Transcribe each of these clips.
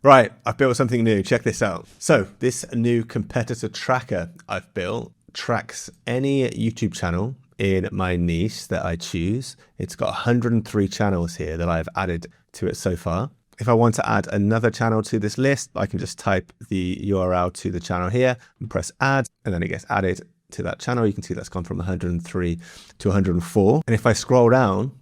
Right, I've built something new. Check this out. So this new competitor tracker I've built tracks any YouTube channel in my niche that I choose. It's got 103 channels here that I've added to it so far. If I want to add another channel to this list, I can just type the URL to the channel here and press add, and then it gets added to that channel. You can see that's gone from 103 to 104. And if I scroll down,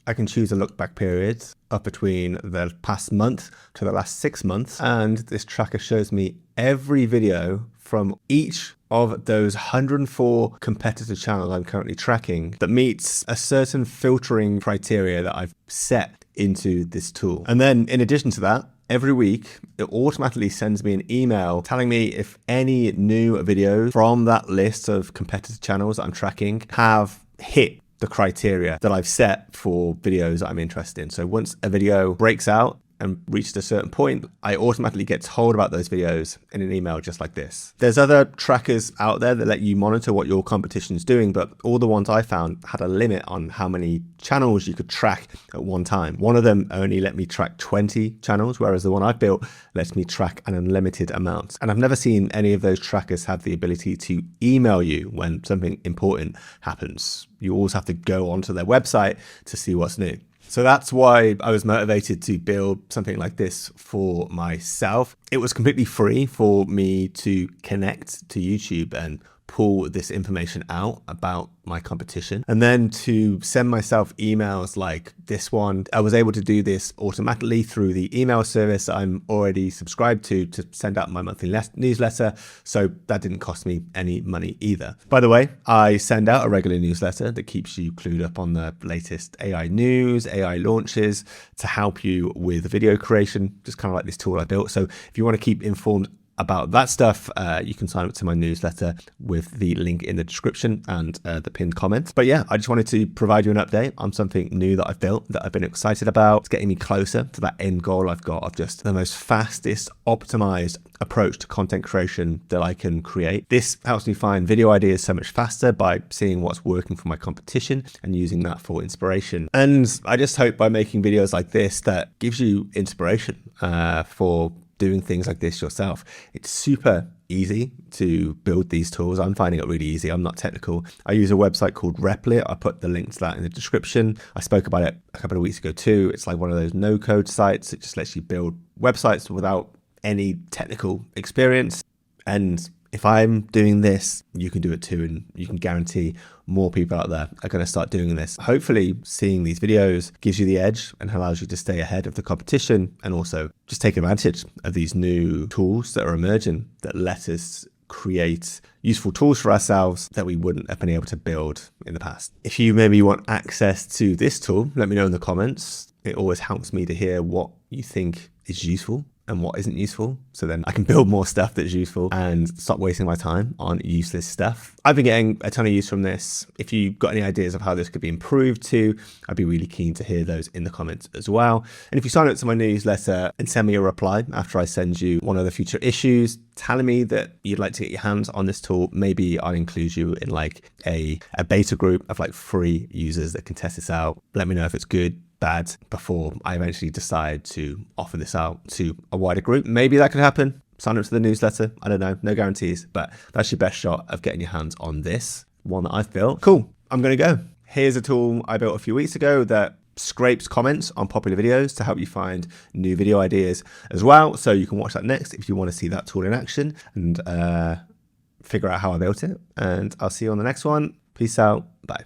I can choose a look back period up between the past month to the last 6 months. And this tracker shows me every video from each of those 104 competitor channels I'm currently tracking that meets a certain filtering criteria that I've set into this tool. And then in addition to that, every week, it automatically sends me an email telling me if any new videos from that list of competitor channels that I'm tracking have hit the criteria that I've set for videos that I'm interested in. So once a video breaks out and reached a certain point, I automatically get told about those videos in an email just like this. There's other trackers out there that let you monitor what your competition is doing, but all the ones I found had a limit on how many channels you could track at one time. One of them only let me track 20 channels, whereas the one I've built lets me track an unlimited amount. And I've never seen any of those trackers have the ability to email you when something important happens. You always have to go onto their website to see what's new. So that's why I was motivated to build something like this for myself. It was completely free for me to connect to YouTube and pull this information out about my competition, and then to send myself emails like this one. I was able to do this automatically through the email service I'm already subscribed to send out my monthly newsletter, so that didn't cost me any money either. By the way, I send out a regular newsletter that keeps you clued up on the latest AI news, AI launches, to help you with video creation, just kind of like this tool I built. So if you want to keep informed about that stuff, you can sign up to my newsletter with the link in the description and the pinned comment. But yeah, I just wanted to provide you an update on something new that I've built that I've been excited about. It's getting me closer to that end goal I've got of just the most fastest, optimized approach to content creation that I can create. This helps me find video ideas so much faster by seeing what's working for my competition and using that for inspiration. And I just hope by making videos like this that gives you inspiration for doing things like this yourself. It's super easy to build these tools. I'm finding it really easy. I'm not technical. I use a website called Replit. I put the link to that in the description. I spoke about it a couple of weeks ago too. It's like one of those no-code sites. It just lets you build websites without any technical experience. And if I'm doing this, you can do it too, and you can guarantee more people out there are going to start doing this. Hopefully seeing these videos gives you the edge and allows you to stay ahead of the competition, and also just take advantage of these new tools that are emerging that let us create useful tools for ourselves that we wouldn't have been able to build in the past. If you maybe want access to this tool, let me know in the comments. It always helps me to hear what you think is useful and what isn't useful, so then I can build more stuff that's useful and stop wasting my time on useless stuff. I've been getting a ton of use from this. If you've got any ideas of how this could be improved too, I'd be really keen to hear those in the comments as well. And if you sign up to my newsletter and send me a reply after I send you one of the future issues telling me that you'd like to get your hands on this tool, maybe I'll include you in like a beta group of like free users that can test this out. Let me know if it's good, bad, before I eventually decide to offer this out to a wider group. Maybe that could happen. Sign up to the newsletter. I don't know, no guarantees, but that's your best shot of getting your hands on this one that I've built. Cool, I'm gonna go. Here's a tool I built a few weeks ago that scrapes comments on popular videos to help you find new video ideas as well. So you can watch that next if you want to see that tool in action and figure out how I built it. And I'll see you on the next one. Peace out.